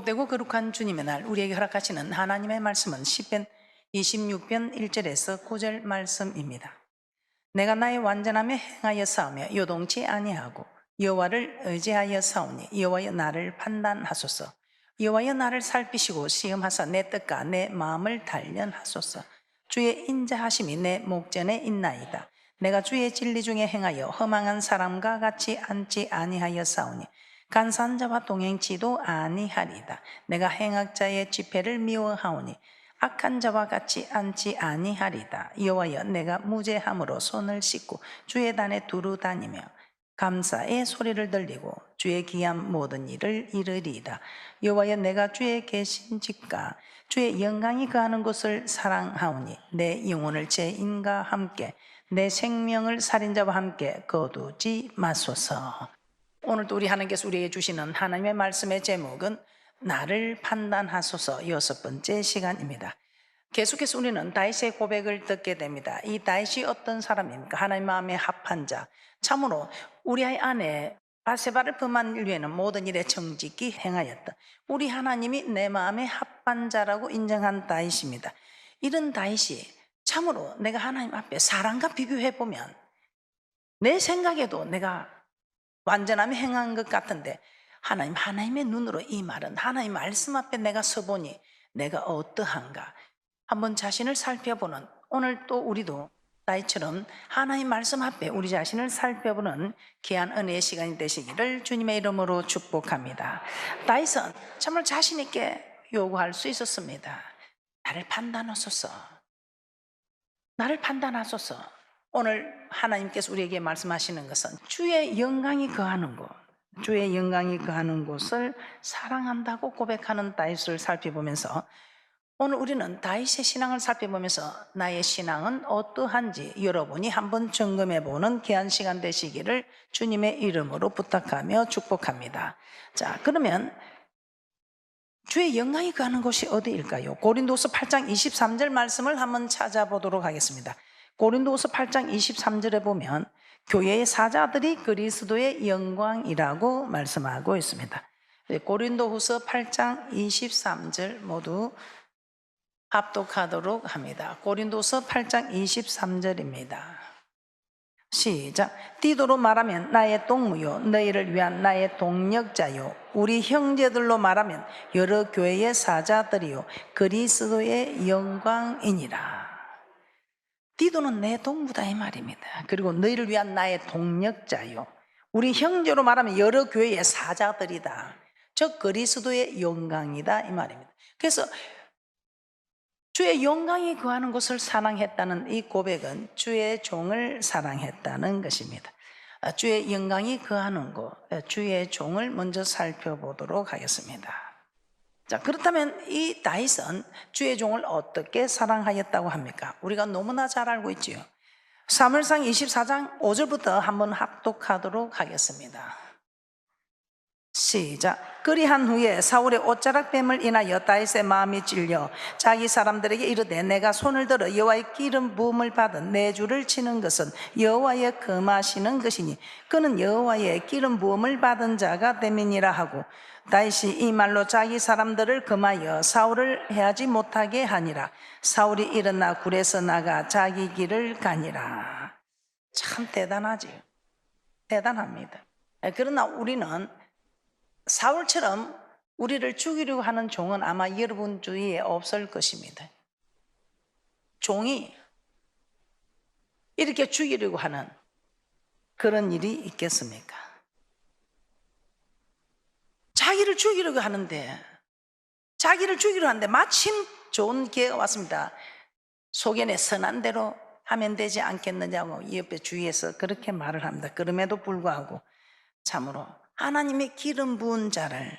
복되고 거룩한 주님의 날 우리에게 허락하시는 하나님의 말씀은 시편 26편 1절에서 9절 말씀입니다. 내가 나의 완전함에 행하여 싸우며 요동치 아니하고 여호와를 의지하여 싸우니 여호와여 나를 판단하소서. 여호와여 나를 살피시고 시험하사 내 뜻과 내 마음을 단련하소서. 주의 인자하심이 내 목전에 있나이다. 내가 주의 진리 중에 행하여 허망한 사람과 같이 앉지 아니하여 싸우니 간사한 자와 동행치도 아니하리다. 내가 행악자의 집회를 미워하오니 악한 자와 같이 앉지 아니하리다. 여호와여 내가 무죄함으로 손을 씻고 주의 단에 두루 다니며 감사의 소리를 들리고 주의 기한 모든 일을 이르리이다. 여호와여 내가 주의 계신 집과 주의 영광이 거하는 곳을 사랑하오니 내 영혼을 죄인과 함께 내 생명을 살인자와 함께 거두지 마소서. 오늘도 우리 하나님께서 우리에게 주시는 하나님의 말씀의 제목은 나를 판단하소서 6번째 시간입니다. 계속해서 우리는 다윗의 고백을 듣게 됩니다. 이 다윗이 어떤 사람입니까? 하나님 마음에 합한 자. 참으로 우리 안에 바세바를 범한 일 외에는 모든 일에 정직히 행하였다. 우리 하나님이 내 마음에 합한 자라고 인정한 다윗입니다. 이런 다윗이 참으로 내가 하나님 앞에 사람과 비교해보면 내 생각에도 내가 완전함에 행한 것 같은데 하나님의 눈으로 이 말은 하나님 말씀 앞에 내가 서보니 내가 어떠한가 한번 자신을 살펴보는, 오늘 또 우리도 다윗처럼 하나님 말씀 앞에 우리 자신을 살펴보는 귀한 은혜의 시간이 되시기를 주님의 이름으로 축복합니다. 다윗은 정말 자신 있게 요구할 수 있었습니다. 나를 판단하소서. 나를 판단하소서. 오늘 하나님께서 우리에게 말씀하시는 것은 주의 영광이 거하는 곳, 주의 영광이 거하는 곳을 사랑한다고 고백하는 다윗을 살펴보면서 오늘 우리는 다윗의 신앙을 살펴보면서 나의 신앙은 어떠한지 여러분이 한번 점검해보는 귀한 시간 되시기를 주님의 이름으로 부탁하며 축복합니다. 자, 그러면 주의 영광이 거하는 곳이 어디일까요? 고린도서 8장 23절 말씀을 한번 찾아보도록 하겠습니다. 고린도서 8장 23절에 보면 교회의 사자들이 그리스도의 영광이라고 말씀하고 있습니다. 고린도후서 8장 23절 모두 합독하도록 합니다. 고린도서 8장 23절입니다. 시작. 디도로 말하면 나의 동무요 너희를 위한 나의 동력자요 우리 형제들로 말하면 여러 교회의 사자들이요 그리스도의 영광이니라. 디도는 내 동무다 이 말입니다. 그리고 너희를 위한 나의 동력자요 우리 형제로 말하면 여러 교회의 사자들이다. 즉 그리스도의 영광이다 이 말입니다. 그래서 주의 영광이 거하는 곳을 사랑했다는 이 고백은 주의 종을 사랑했다는 것입니다. 주의 영광이 거하는 곳, 주의 종을 먼저 살펴보도록 하겠습니다. 자, 그렇다면 이 다윗은 주의 종을 어떻게 사랑하였다고 합니까? 우리가 너무나 잘 알고 있지요. 사무엘상 24장 5절부터 한번 합독하도록 하겠습니다. 시작. 그리한 후에 사울의 옷자락 뱀을 인하여 다윗의 마음이 찔려 자기 사람들에게 이르되 내가 손을 들어 여호와의 기름 부음을 받은 내 주를 치는 것은 여호와의 금하시는 것이니 그는 여호와의 기름 부음을 받은 자가 됨이니라 하고 다윗이 이 말로 자기 사람들을 금하여 사울을 해하지 못하게 하니라. 사울이 일어나 굴에서 나가 자기 길을 가니라. 참 대단하지요. 대단합니다. 그러나 우리는 사울처럼 우리를 죽이려고 하는 종은 아마 여러분 주위에 없을 것입니다. 종이 이렇게 죽이려고 하는 그런 일이 있겠습니까? 자기를 죽이려고 하는데 마침 좋은 기회가 왔습니다. 소견에 선한 대로 하면 되지 않겠느냐고 옆에 주위에서 그렇게 말을 합니다. 그럼에도 불구하고 참으로 하나님의 기름 부은 자를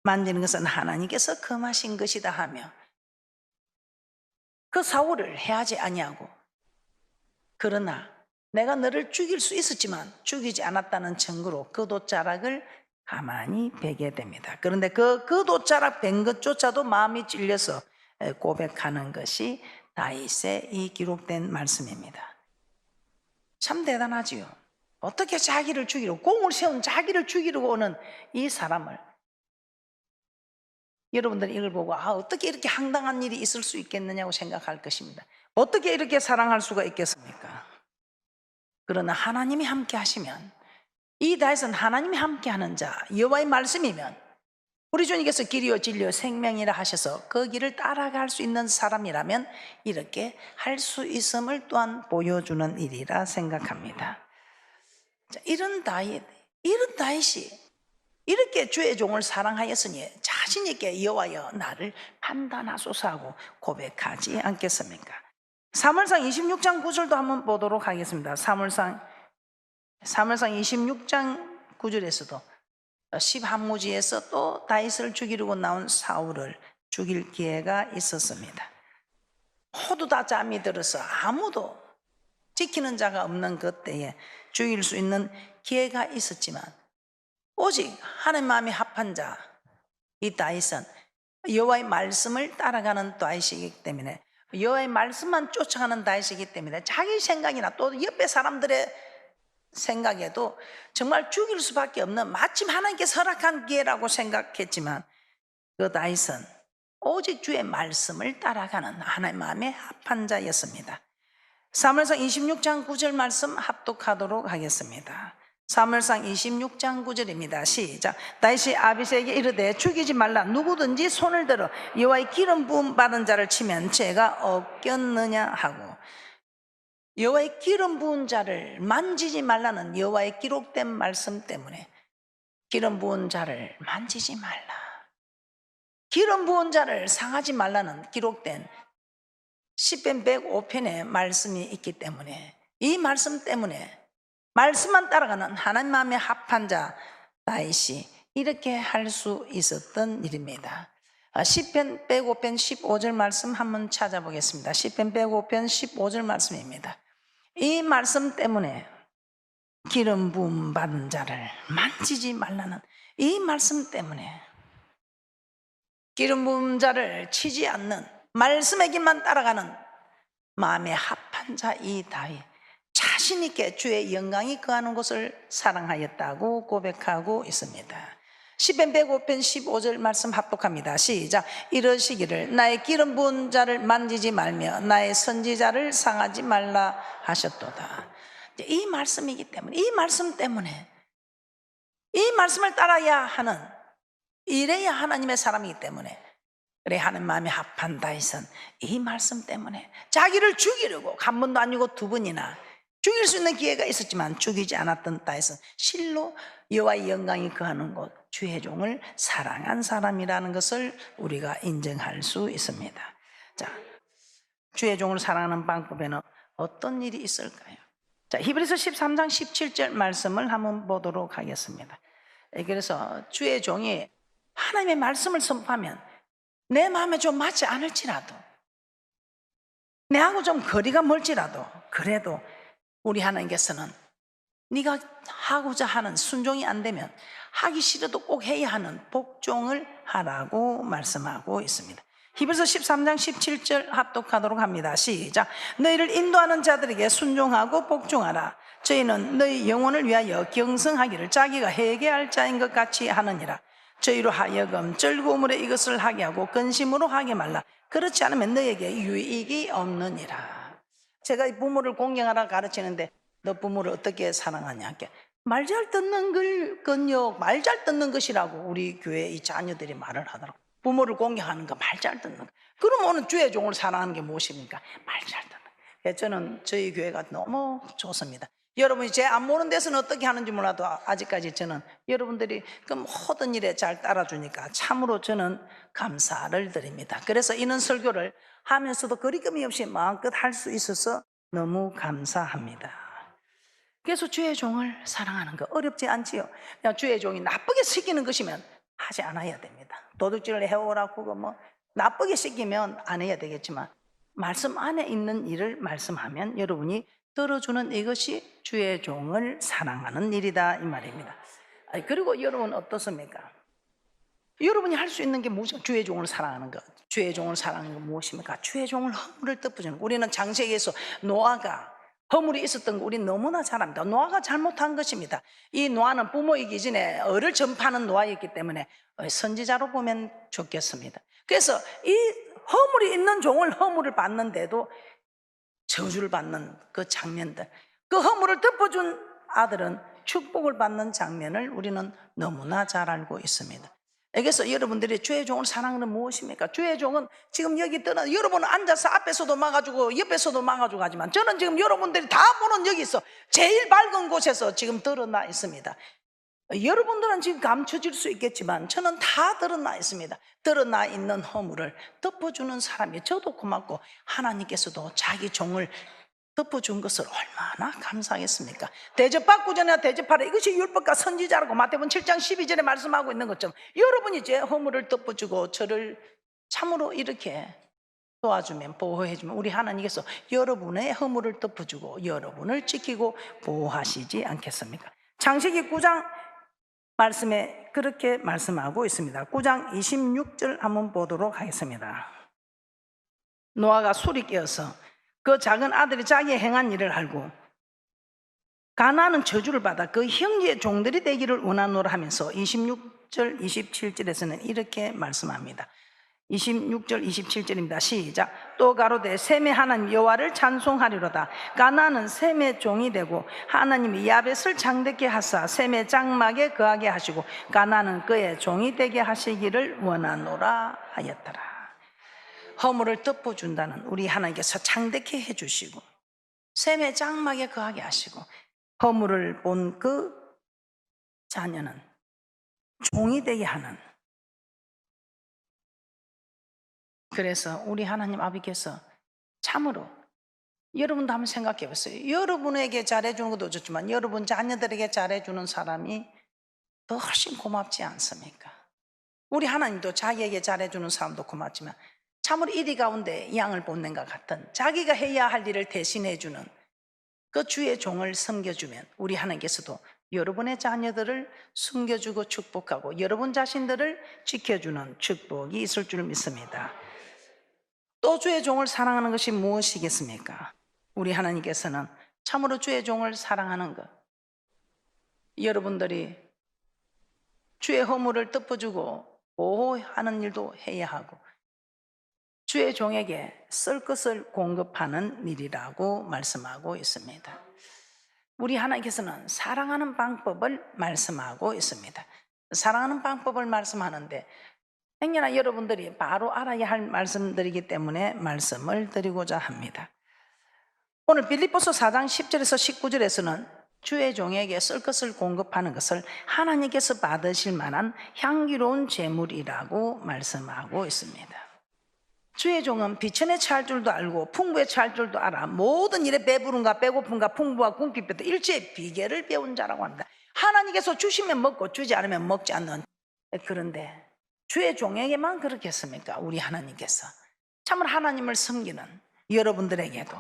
만지는 것은 하나님께서 금하신 것이다 하며 그 사울을 해하지 아니하고 그러나 내가 너를 죽일 수 있었지만 죽이지 않았다는 증거로 그 돛자락을 가만히 베게 됩니다. 그런데 그 돛자락 벤 것조차도 마음이 찔려서 고백하는 것이 다윗의 이 기록된 말씀입니다. 참 대단하지요. 어떻게 자기를 죽이려고 공을 세운 자기를 죽이려고 오는 이 사람을 여러분들이 이걸 보고 어떻게 이렇게 황당한 일이 있을 수 있겠느냐고 생각할 것입니다. 어떻게 이렇게 사랑할 수가 있겠습니까? 그러나 하나님이 함께 하시면, 이 다윗은 하나님이 함께 하는 자, 여호와의 말씀이면 우리 주님께서 길이요 진리요 생명이라 하셔서 그 길을 따라갈 수 있는 사람이라면 이렇게 할 수 있음을 또한 보여주는 일이라 생각합니다. 자, 이런 다윗이 이렇게 주의 종을 사랑하였으니 자신 있게 여호와여 나를 판단하소서 하고 고백하지 않겠습니까? 사무엘상 26장 9절도 한번 보도록 하겠습니다. 사무엘상 26장 9절에서도 십한무지에서 또 다윗을 죽이려고 나온 사울을 죽일 기회가 있었습니다. 모두 다 잠이 들어서 아무도 지키는 자가 없는 그때에 죽일 수 있는 기회가 있었지만 오직 하나님 마음이 합한 자, 이 다윗은 여호와의 말씀을 따라가는 다윗이기 때문에, 여호와의 말씀만 쫓아가는 다윗이기 때문에 자기 생각이나 또 옆에 사람들의 생각에도 정말 죽일 수밖에 없는 마침 하나님께서 허락한 기회라고 생각했지만 그 다윗은 오직 주의 말씀을 따라가는 하나님 마음에 합한 자였습니다. 사무엘상 26장 9절 말씀 합독하도록 하겠습니다. 사무엘상 26장 9절입니다. 시작. 다윗이 아비새에게 이르되 죽이지 말라. 누구든지 손을 들어 여호와의 기름 부음 받은 자를 치면 죄가 없겠느냐 하고, 여호와의 기름 부은 자를 만지지 말라는 여호와의 기록된 말씀 때문에 기름 부은 자를 만지지 말라, 기름 부은 자를 상하지 말라는 기록된 시편 105편의 말씀이 있기 때문에, 이 말씀 때문에 말씀만 따라가는 하나님 마음에 합한 자 다윗이 이렇게 할 수 있었던 일입니다. 시편 105편 15절 말씀 한번 찾아보겠습니다. 시편 105편 15절 말씀입니다. 이 말씀 때문에 기름 부음 받은 자를 만지지 말라는 이 말씀 때문에 기름 부음 자를 치지 않는 말씀의 길만 따라가는 마음에 합한 자 이 다윗, 자신 있게 주의 영광이 거하는 곳을 사랑하였다고 고백하고 있습니다. 시편 105편 15절 말씀 합독합니다. 시작. 이러시기를 나의 기름 부은 자를 만지지 말며 나의 선지자를 상하지 말라 하셨도다. 이 말씀이기 때문에, 이 말씀 때문에, 이 말씀을 따라야 하는, 이래야 하나님의 사람이기 때문에, 그래 하나님 마음에 합한 다윗은 이 말씀 때문에 자기를 죽이려고 한 번도 아니고 두 번이나 죽일 수 있는 기회가 있었지만 죽이지 않았던 다윗은 실로 여호와의 영광이 거하는 곳 주의 종을 사랑한 사람이라는 것을 우리가 인정할 수 있습니다. 자, 주의 종을 사랑하는 방법에는 어떤 일이 있을까요? 자, 히브리서 13장 17절 말씀을 한번 보도록 하겠습니다. 그래서 주의 종이 하나님의 말씀을 선포하면 내 마음에 좀 맞지 않을지라도, 내하고 좀 거리가 멀지라도, 그래도 우리 하나님께서는 네가 하고자 하는 순종이 안 되면 하기 싫어도 꼭 해야 하는 복종을 하라고 말씀하고 있습니다. 히브리서 13장 17절 합독하도록 합니다. 시작. 너희를 인도하는 자들에게 순종하고 복종하라. 저희는 너희 영혼을 위하여 경성하기를 자기가 회개할 자인 것 같이 하느니라. 저희로 하여금 즐거움으로 이것을 하게 하고 근심으로 하게 말라. 그렇지 않으면 너에게 유익이 없느니라. 제가 부모를 공경하라 가르치는데 너 부모를 어떻게 사랑하냐? 말 잘 듣는 걸건요, 말 잘 듣는 것이라고 우리 교회 이 자녀들이 말을 하더라고. 부모를 공경하는 거, 말 잘 듣는 거. 그럼 오늘 주의 종을 사랑하는 게 무엇입니까? 말 잘 듣는 거. 저는 저희 교회가 너무 좋습니다. 여러분이 제 안 모르는 데서는 어떻게 하는지 몰라도 아직까지 저는 여러분들이 그 모든 일에 잘 따라주니까 참으로 저는 감사를 드립니다. 그래서 이런 설교를 하면서도 거리낌이 없이 마음껏 할 수 있어서 너무 감사합니다. 그래서 주의 종을 사랑하는 거 어렵지 않지요. 그냥 주의 종이 나쁘게 시키는 것이면 하지 않아야 됩니다. 도둑질을 해오라고 뭐 나쁘게 시키면 안 해야 되겠지만 말씀 안에 있는 일을 말씀하면 여러분이 들어주는 이것이 주의 종을 사랑하는 일이다 이 말입니다. 그리고 여러분 어떻습니까? 여러분이 할 수 있는 게 무엇입니까? 주의 종을 사랑하는 것. 주의 종을 사랑하는 건 무엇입니까? 주의 종을 허물을 덮어주는 것. 우리는 창세기에서 노아가 허물이 있었던 거 우리 너무나 잘 압니다. 노아가 잘못한 것입니다. 이 노아는 부모이기 전에 을을 전파하는 노아였기 때문에 선지자로 보면 좋겠습니다. 그래서 이 허물이 있는 종을 허물을 받는데도 저주를 받는 그 장면들, 그 허물을 덮어준 아들은 축복을 받는 장면을 우리는 너무나 잘 알고 있습니다. 그래서 여러분들이 주의 종을 사랑하는 무엇입니까? 주의 종은 지금 여기 떠나 여러분은 앉아서 앞에서도 막아주고 옆에서도 막아주고 하지만 저는 지금 여러분들이 다 보는 여기서 제일 밝은 곳에서 지금 드러나 있습니다. 여러분들은 지금 감춰질 수 있겠지만 저는 다 드러나 있습니다. 드러나 있는 허물을 덮어주는 사람이 저도 고맙고 하나님께서도 자기 종을 덮어준 것을 얼마나 감사하겠습니까? 대접받고 전에 대접하라. 이것이 율법과 선지자라고 마태복음 7장 12절에 말씀하고 있는 것처럼 여러분이 제 허물을 덮어주고 저를 참으로 이렇게 도와주면, 보호해주면 우리 하나님께서 여러분의 허물을 덮어주고 여러분을 지키고 보호하시지 않겠습니까? 창세기 9장 말씀에 그렇게 말씀하고 있습니다. 9장 26절 한번 보도록 하겠습니다. 노아가 술이 깨어서 그 작은 아들이 자기의 행한 일을 알고 가나안은 저주를 받아 그 형제의 종들이 되기를 원하노라 하면서 26절 27절에서는 이렇게 말씀합니다. 26절 27절입니다. 시작. 또 가로되 셈의 하나님 여호와를 찬송하리로다. 가나안은 셈의 종이 되고 하나님이 야벳을 장대케 하사 셈의 장막에 거하게 하시고 가나안은 그의 종이 되게 하시기를 원하노라 하였더라. 허물을 덮어준다는 우리 하나님께서 창대케 해주시고 셈의 장막에 거하게 하시고 허물을 본 그 자녀는 종이 되게 하는, 그래서 우리 하나님 아버지께서 참으로 여러분도 한번 생각해 보세요. 여러분에게 잘해주는 것도 좋지만 여러분 자녀들에게 잘해주는 사람이 더 훨씬 고맙지 않습니까? 우리 하나님도 자기에게 잘해주는 사람도 고맙지만 참으로 이리 가운데 양을 보는 것 같은 자기가 해야 할 일을 대신해주는 그 주의 종을 섬겨주면 우리 하나님께서도 여러분의 자녀들을 숨겨주고 축복하고 여러분 자신들을 지켜주는 축복이 있을 줄 믿습니다. 또 주의 종을 사랑하는 것이 무엇이겠습니까? 우리 하나님께서는 참으로 주의 종을 사랑하는 것, 여러분들이 주의 허물을 덮어주고 보호하는 일도 해야 하고 주의 종에게 쓸 것을 공급하는 일이라고 말씀하고 있습니다. 우리 하나님께서는 사랑하는 방법을 말씀하고 있습니다. 사랑하는 방법을 말씀하는데 행여나 여러분들이 바로 알아야 할 말씀들이기 때문에 말씀을 드리고자 합니다. 오늘 빌립보서 4장 10절에서 19절에서는 주의 종에게 쓸 것을 공급하는 것을 하나님께서 받으실 만한 향기로운 재물이라고 말씀하고 있습니다. 주의 종은 비천에 처할 줄도 알고 풍부에 처할 줄도 알아 모든 일에 배부름과 배고픔과 풍부와 궁핍에도 일체의 비결을 배운 자라고 합니다. 하나님께서 주시면 먹고 주지 않으면 먹지 않는, 그런데 주의 종에게만 그렇겠습니까? 우리 하나님께서 참으로 하나님을 섬기는 여러분들에게도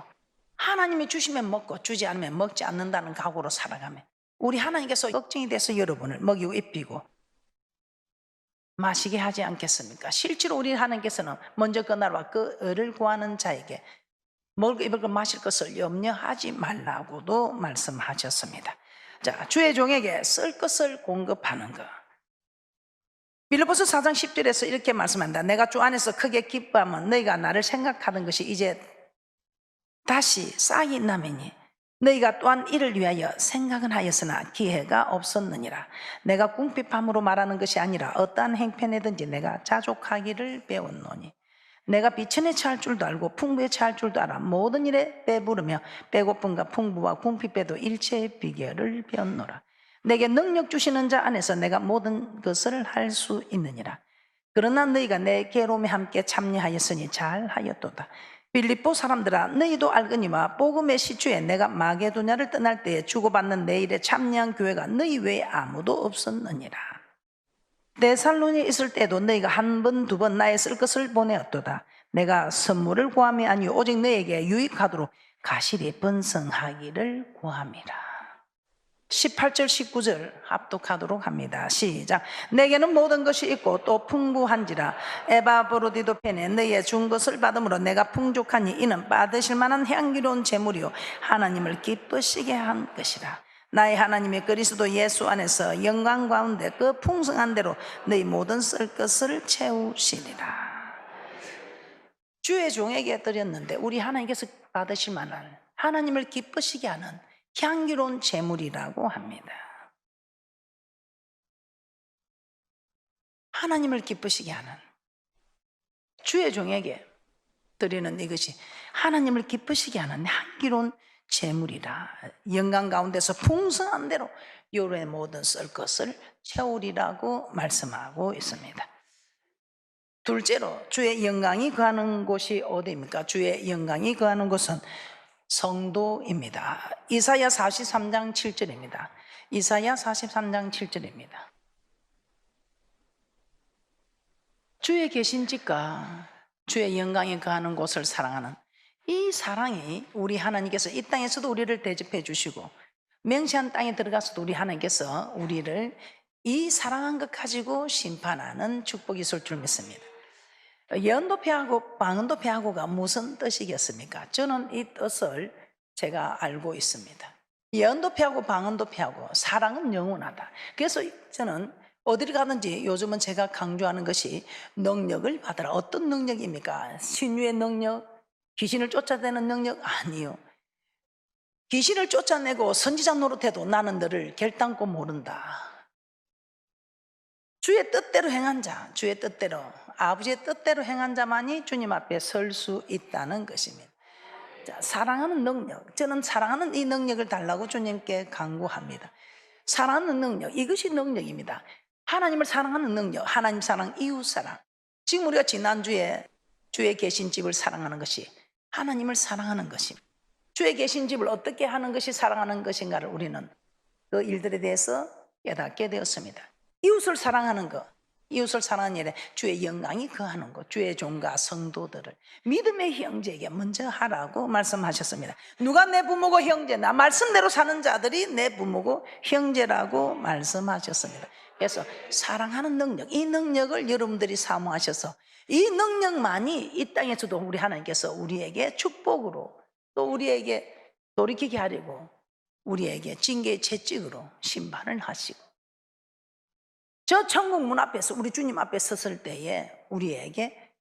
하나님이 주시면 먹고 주지 않으면 먹지 않는다는 각오로 살아가면 우리 하나님께서 걱정이 돼서 여러분을 먹이고 입히고 마시게 하지 않겠습니까? 실제로 우리 하나님께서는 먼저 그 나라와 그 을을 구하는 자에게 먹을 것 입을 것 마실 것을 염려하지 말라고도 말씀하셨습니다. 자, 주의 종에게 쓸 것을 공급하는 것, 빌립보서 4장 10절에서 이렇게 말씀한다. 내가 주 안에서 크게 기뻐하면 너희가 나를 생각하는 것이 이제 다시 싹이 나매니 너희가 또한 이를 위하여 생각은 하였으나 기회가 없었느니라. 내가 궁핍함으로 말하는 것이 아니라 어떠한 행편에든지 내가 자족하기를 배웠노니 내가 비천에 처할 줄도 알고 풍부에 처할 줄도 알아 모든 일에 배부르며 배고픔과 풍부와 궁핍에도 일체의 비결을 배웠노라. 내게 능력 주시는 자 안에서 내가 모든 것을 할 수 있느니라. 그러나 너희가 내 괴로움에 함께 참여하였으니 잘하였도다. 빌립보 사람들아, 너희도 알거니와 복음의 시초에 내가 마게도냐를 떠날 때에 주고받는 내 일에 참여한 교회가 너희 외에 아무도 없었느니라. 데살로니에 있을 때도 너희가 한 번 두 번 나의 쓸 것을 보내었도다. 내가 선물을 구함이 아니요 오직 너희에게 유익하도록 가실이 번성하기를 구함이라. 18절 19절 합독하도록 합니다. 시작. 내게는 모든 것이 있고 또 풍부한지라. 에바브로디도펜에 너희의 준 것을 받음으로 내가 풍족하니 이는 받으실 만한 향기로운 제물이요 하나님을 기쁘시게 한 것이라. 나의 하나님의 그리스도 예수 안에서 영광 가운데 그 풍성한 대로 너희 모든 쓸 것을 채우시리라. 주의 종에게 드렸는데 우리 하나님께서 받으실 만한, 하나님을 기쁘시게 하는 향기로운 제물이라고 합니다. 하나님을 기쁘시게 하는, 주의 종에게 드리는 이것이 하나님을 기쁘시게 하는 향기로운 제물이라. 영광 가운데서 풍성한 대로 요의 모든 쓸 것을 채우리라고 말씀하고 있습니다. 둘째로 주의 영광이 거하는 곳이 어디입니까? 주의 영광이 거하는 곳은 성도입니다. 이사야 43장 7절입니다. 이사야 43장 7절입니다. 주의 계신 집과 주의 영광이 거하는 곳을 사랑하는 이 사랑이, 우리 하나님께서 이 땅에서도 우리를 대접해 주시고 맹세한 땅에 들어가서도 우리 하나님께서 우리를 이 사랑한 것 가지고 심판하는 축복이 있을 줄 믿습니다. 연도패하고 방언도패하고가 무슨 뜻이겠습니까? 저는 이 뜻을 제가 알고 있습니다. 연도패하고 방언도패하고 사랑은 영원하다. 그래서 저는 어디를 가든지 요즘은 제가 강조하는 것이 능력을 받으라. 어떤 능력입니까? 신유의 능력, 귀신을 쫓아내는 능력? 아니요. 귀신을 쫓아내고 선지자 노릇해도 나는 너를 결단코 모른다. 주의 뜻대로 행한 자, 주의 뜻대로, 아버지의 뜻대로 행한 자만이 주님 앞에 설 수 있다는 것입니다. 자, 사랑하는 능력, 저는 사랑하는 이 능력을 달라고 주님께 간구합니다. 사랑하는 능력, 이것이 능력입니다. 하나님을 사랑하는 능력, 하나님 사랑, 이웃 사랑. 지금 우리가 지난주에 주의 계신 집을 사랑하는 것이 하나님을 사랑하는 것입니다. 주의 계신 집을 어떻게 하는 것이 사랑하는 것인가를 우리는 그 일들에 대해서 깨닫게 되었습니다. 이웃을 사랑하는 것, 이웃을 사랑하는 일에 주의 영광이 거하는 것, 주의 종과 성도들을 믿음의 형제에게 먼저 하라고 말씀하셨습니다. 누가 내 부모고 형제나 말씀대로 사는 자들이 내 부모고 형제라고 말씀하셨습니다. 그래서 사랑하는 능력, 이 능력을 여러분들이 사모하셔서 이 능력만이 이 땅에서도 우리 하나님께서 우리에게 축복으로 또 우리에게 돌이키게 하려고 우리에게 징계의 채찍으로 심판을 하시고 저 천국 문 앞에서 우리 주님 앞에 섰을 때에 우리에게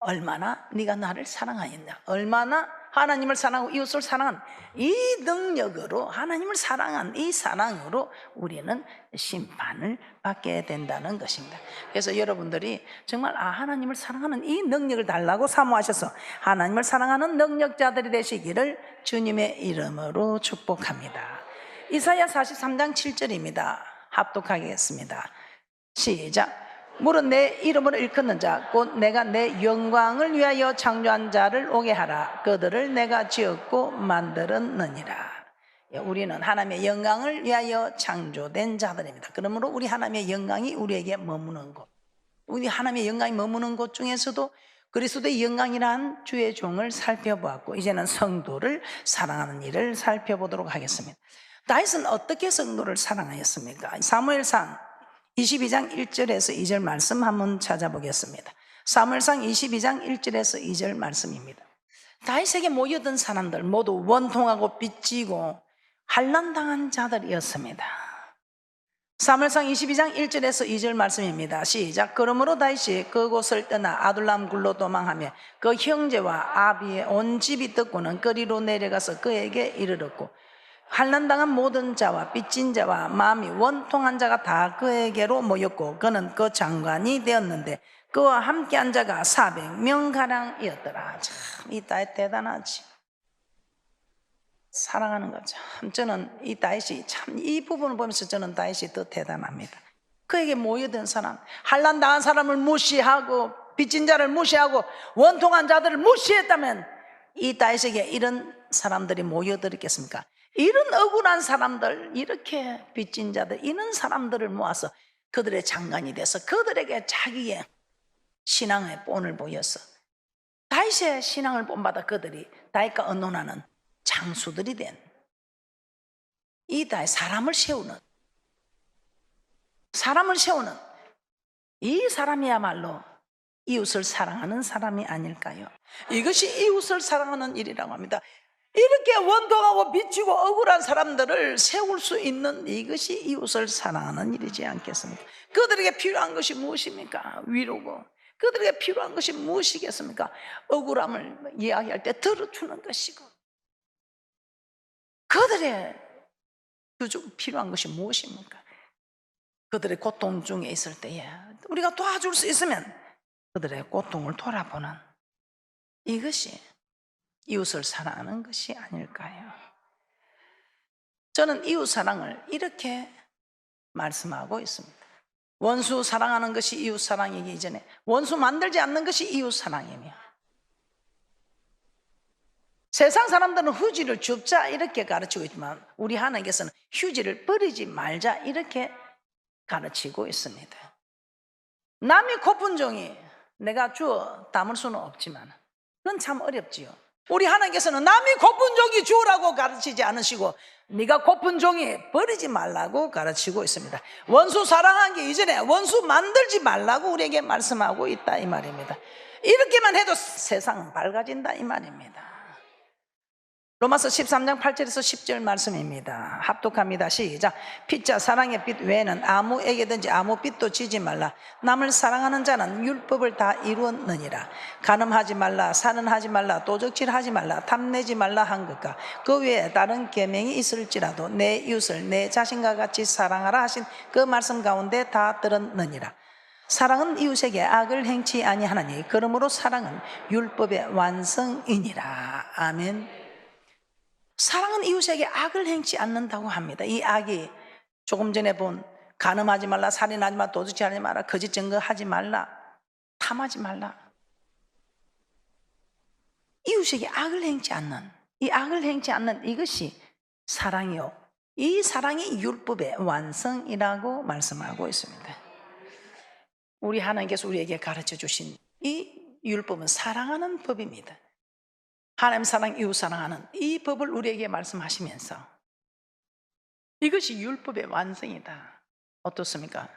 얼마나 네가 나를 사랑하였냐, 얼마나 하나님을 사랑하고 이웃을 사랑한 이 능력으로, 하나님을 사랑한 이 사랑으로 우리는 심판을 받게 된다는 것입니다. 그래서 여러분들이 정말 하나님을 사랑하는 이 능력을 달라고 사모하셔서 하나님을 사랑하는 능력자들이 되시기를 주님의 이름으로 축복합니다. 이사야 43장 7절입니다. 합독하겠습니다. 시작. 물은 내 이름으로 일컫는 자 곧 내가 내 영광을 위하여 창조한 자를 오게 하라. 그들을 내가 지었고 만들었느니라. 우리는 하나님의 영광을 위하여 창조된 자들입니다. 그러므로 우리 하나님의 영광이 우리에게 머무는 곳, 우리 하나님의 영광이 머무는 곳 중에서도 그리스도의 영광이란 주의 종을 살펴보았고 이제는 성도를 사랑하는 일을 살펴보도록 하겠습니다. 다윗은 어떻게 성도를 사랑하였습니까? 사무엘상 22장 1절에서 2절 말씀 한번 찾아보겠습니다. 사무엘상 22장 1절에서 2절 말씀입니다. 다윗에게 모여든 사람들 모두 원통하고 빚지고 환난당한 자들이었습니다. 사무엘상 22장 1절에서 2절 말씀입니다. 시작. 그러므로 다윗이 그곳을 떠나 아둘람 굴로 도망하며 그 형제와 아비의 온 집이 듣고는 거리로 내려가서 그에게 이르렀고 환난당한 모든 자와 빚진 자와 마음이 원통한 자가 다 그에게로 모였고 그는 그 장관이 되었는데 그와 함께한 자가 400명가량이었더라. 참, 이 다윗 대단하지. 사랑하는 거죠. 저는 이 다윗이 참, 이 부분을 보면서 저는 다윗이 더 대단합니다. 그에게 모여든 사람, 환난당한 사람을 무시하고 빚진 자를 무시하고 원통한 자들을 무시했다면 이 다윗에게 이런 사람들이 모여들었겠습니까? 이런 억울한 사람들, 이렇게 빚진 자들, 이런 사람들을 모아서 그들의 장관이 돼서 그들에게 자기의 신앙의 본을 보여서 다윗의 신앙을 본받아 그들이 다윗과 언론하는 장수들이 된 이 땅에 사람을 세우는 이 사람이야말로 이웃을 사랑하는 사람이 아닐까요? 이것이 이웃을 사랑하는 일이라고 합니다. 이렇게 원통하고 비치고 억울한 사람들을 세울 수 있는 이것이 이웃을 사랑하는 일이지 않겠습니까? 그들에게 필요한 것이 무엇입니까? 위로고. 그들에게 필요한 것이 무엇이겠습니까? 억울함을 이야기할 때 들어주는 것이고. 그들의 필요한 것이 무엇입니까? 그들의 고통 중에 있을 때에 우리가 도와줄 수 있으면 그들의 고통을 돌아보는 이것이 이웃을 사랑하는 것이 아닐까요? 저는 이웃 사랑을 이렇게 말씀하고 있습니다. 원수 사랑하는 것이 이웃 사랑이기 이전에 원수 만들지 않는 것이 이웃 사랑이며, 세상 사람들은 휴지를 줍자 이렇게 가르치고 있지만 우리 하나님께서는 휴지를 버리지 말자 이렇게 가르치고 있습니다. 남이 고픈 종이 내가 주어 담을 수는 없지만 그건 참 어렵지요. 우리 하나님께서는 남이 고픈 종이 주라고 가르치지 않으시고 네가 고픈 종이 버리지 말라고 가르치고 있습니다. 원수 사랑하기 이전에 원수 만들지 말라고 우리에게 말씀하고 있다 이 말입니다. 이렇게만 해도 세상은 밝아진다 이 말입니다. 로마서 13장 8절에서 10절 말씀입니다. 합독합니다. 시작. 피자 사랑의 빛 외에는 아무에게든지 아무 빛도 지지 말라. 남을 사랑하는 자는 율법을 다 이루었느니라. 간음하지 말라, 살인하지 말라, 도적질하지 말라, 탐내지 말라 한 것과 그 외에 다른 계명이 있을지라도 내 이웃을 내 자신과 같이 사랑하라 하신 그 말씀 가운데 다 들었느니라. 사랑은 이웃에게 악을 행치 아니하나니 그러므로 사랑은 율법의 완성이니라. 아멘. 사랑은 이웃에게 악을 행치 않는다고 합니다. 이 악이 조금 전에 본 간음하지 말라, 살인하지 말라, 도둑질하지 말라, 거짓 증거하지 말라, 탐하지 말라, 이웃에게 악을 행치 않는, 이 악을 행치 않는 이것이 사랑이요, 이 사랑이 율법의 완성이라고 말씀하고 있습니다. 우리 하나님께서 우리에게 가르쳐 주신 이 율법은 사랑하는 법입니다. 하나님 사랑, 이웃 사랑하는 이 법을 우리에게 말씀하시면서 이것이 율법의 완성이다. 어떻습니까?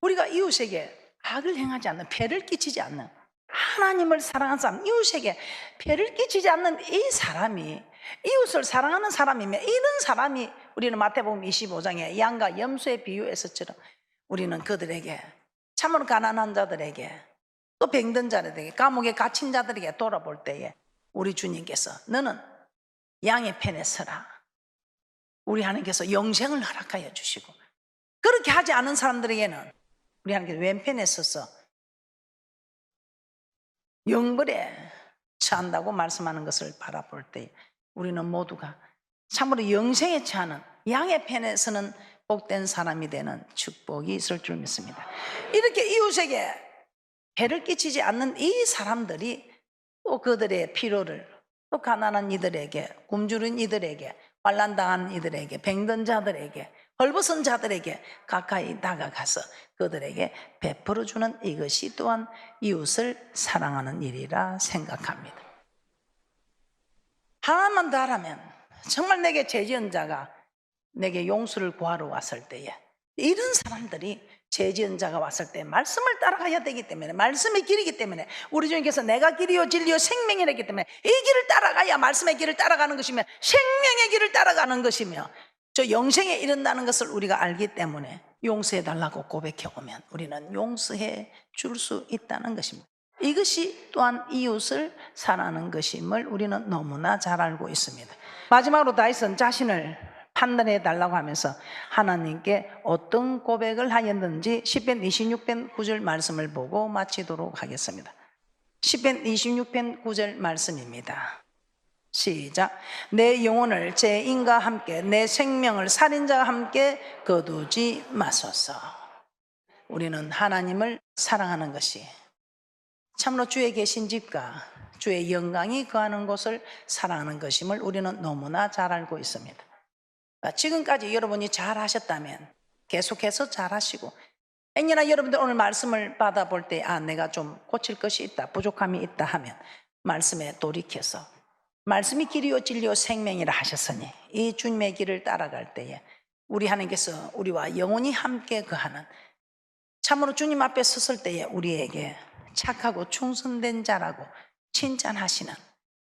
우리가 이웃에게 악을 행하지 않는, 폐를 끼치지 않는, 하나님을 사랑하는 사람, 이웃에게 폐를 끼치지 않는 이 사람이 이웃을 사랑하는 사람이면, 이런 사람이 우리는 마태복음 25장에 양과 염소의 비유에서처럼 우리는 그들에게, 참으로 가난한 자들에게, 또 병든 자들에게, 감옥에 갇힌 자들에게 돌아볼 때에 우리 주님께서 너는 양의 편에 서라, 우리 하나님께서 영생을 허락하여 주시고, 그렇게 하지 않은 사람들에게는 우리 하나님께서 왼편에 서서 영벌에 처한다고 말씀하는 것을 바라볼 때 우리는 모두가 참으로 영생에 처하는 양의 편에 서는 복된 사람이 되는 축복이 있을 줄 믿습니다. 이렇게 이웃에게 해를 끼치지 않는 이 사람들이 또 그들의 필요를, 또 가난한 이들에게, 굶주린 이들에게, 환난당한 이들에게, 병든 자들에게, 헐벗은 자들에게 가까이 다가가서 그들에게 베풀어주는 이것이 또한 이웃을 사랑하는 일이라 생각합니다. 하나만 더 하라면, 정말 내게 죄지은 자가 내게 용서를 구하러 왔을 때에 이런 사람들이 죄지은 자가 왔을 때 말씀을 따라가야 되기 때문에, 말씀의 길이기 때문에, 우리 주님께서 내가 길이요 진리요 생명이라 했기 때문에 이 길을 따라가야 말씀의 길을 따라가는 것이며 생명의 길을 따라가는 것이며 저 영생에 이른다는 것을 우리가 알기 때문에 용서해 달라고 고백해 오면 우리는 용서해 줄 수 있다는 것입니다. 이것이 또한 이웃을 사랑하는 것임을 우리는 너무나 잘 알고 있습니다. 마지막으로 다윗은 자신을 판단해 달라고 하면서 하나님께 어떤 고백을 하였는지 시편 26편 9절 말씀을 보고 마치도록 하겠습니다. 시편 26편 9절 말씀입니다. 시작. 내 영혼을 죄인과 함께, 내 생명을 살인자와 함께 거두지 마소서. 우리는 하나님을 사랑하는 것이, 참으로 주의 계신 집과 주의 영광이 거하는 곳을 사랑하는 것임을 우리는 너무나 잘 알고 있습니다. 지금까지 여러분이 잘 하셨다면 계속해서 잘 하시고, 행여나 여러분들 오늘 말씀을 받아볼 때 내가 좀 고칠 것이 있다, 부족함이 있다 하면 말씀에 돌이켜서 말씀이 길이요 진리요 생명이라 하셨으니 이 주님의 길을 따라갈 때에 우리 하나님께서 우리와 영원히 함께 거하는, 참으로 주님 앞에 섰을 때에 우리에게 착하고 충성된 자라고 칭찬하시는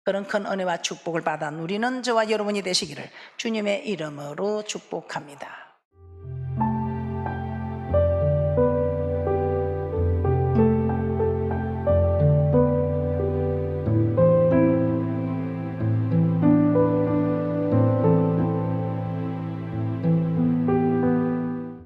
그런 큰 은혜와 축복을 받아 누리는 저와 여러분이 되시기를 주님의 이름으로 축복합니다.